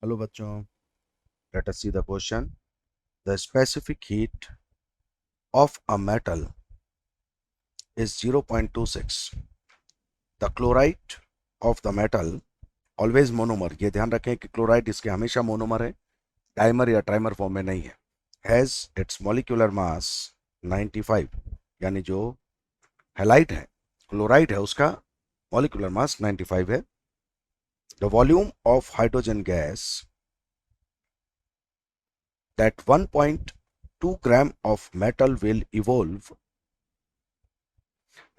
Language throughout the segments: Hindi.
हेलो बच्चों, let us see the question. The specific heat of a metal is 0.26. The chloride of the metal always monomer. ये ध्यान रखें कि क्लोराइड इसके हमेशा मोनोमर है, डाइमर या ट्राइमर फॉर्म में नहीं है. हैज इट्स मॉलिक्यूलर मास 95, यानी जो हैलाइड है, क्लोराइड है, उसका मॉलिक्यूलर मास 95 है. The volume of hydrogen gas that 1.2 gram of metal will evolve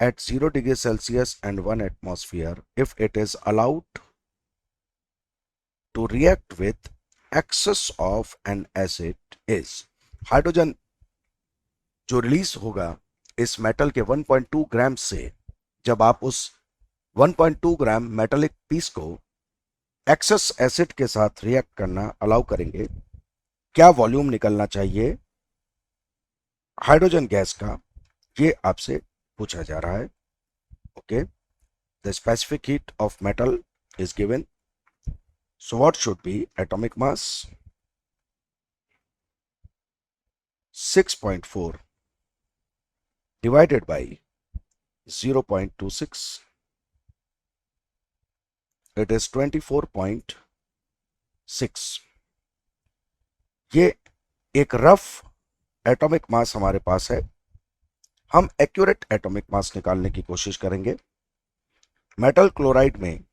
at 0 degrees Celsius and 1 atmosphere if it is allowed to react with excess of an acid is. Hydrogen जो रिलीज होगा इस मेटल के 1.2 ग्राम से, जब आप उस 1.2 ग्राम मेटालिक पीस को एक्सेस एसिड के साथ रिएक्ट करना अलाउ करेंगे, क्या वॉल्यूम निकलना चाहिए हाइड्रोजन गैस का, ये आपसे पूछा जा रहा है. Okay, the specific heat of metal is given. So what should be atomic mass? 6.4 divided by 0.26. It is 24.6. ये एक रफ एटॉमिक मास हमारे पास है. हम एक्यूरेट एटॉमिक मास निकालने की कोशिश करेंगे. मेटल क्लोराइड में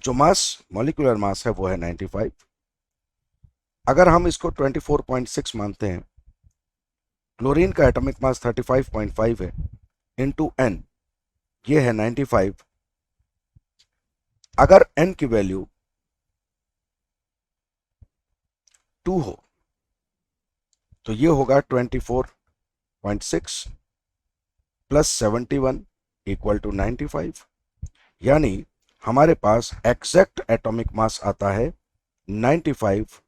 जो मास, मॉलिक्यूलर मास है, वो है 95. अगर हम इसको 24.6 मानते हैं, क्लोरीन का एटॉमिक मास 35.5 है, इनटू एन, ये है 95. अगर एन की वैल्यू 2 हो तो ये होगा 24.6 प्लस 71 इक्वल टू 95. यानी हमारे पास एग्जैक्ट एटॉमिक मास आता है 95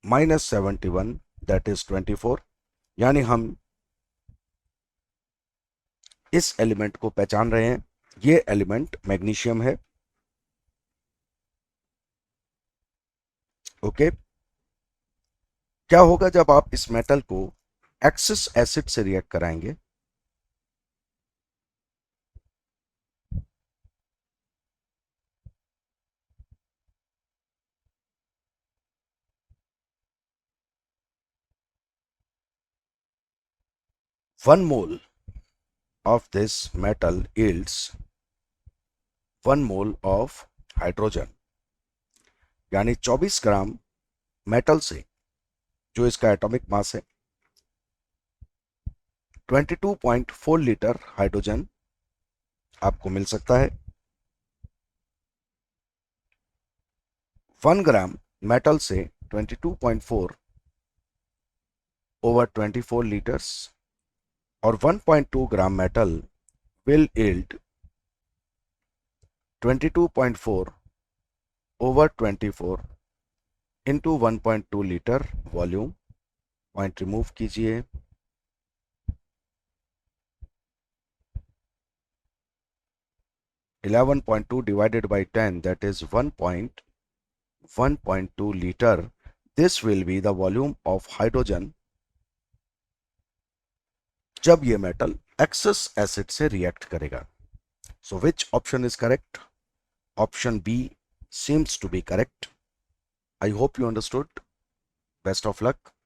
माइनस 71, दैट इज 24. यानी हम इस एलिमेंट को पहचान रहे हैं, ये एलिमेंट मैग्नीशियम है. ओके, क्या होगा जब आप इस मेटल को एक्सेस एसिड से रिएक्ट कराएंगे? One mole of this metal yields 1 mole of hydrogen. यानी 24 ग्राम मेटल से, जो इसका एटॉमिक मास है, 22.4 लीटर हाइड्रोजन आपको मिल सकता है. 1 ग्राम मेटल से 22.4 ओवर 24 लीटर्स, और 1.2 gram metal will yield 22.4 over 24 into 1.2 litre volume. Point remove कीजिए. 11.2 divided by 10, that is 1.2 liter. This will be the volume of hydrogen जब ये मेटल एक्सेस एसिड से रिएक्ट करेगा. So which option is correct? Option B seems to be correct. I hope you understood. Best of luck.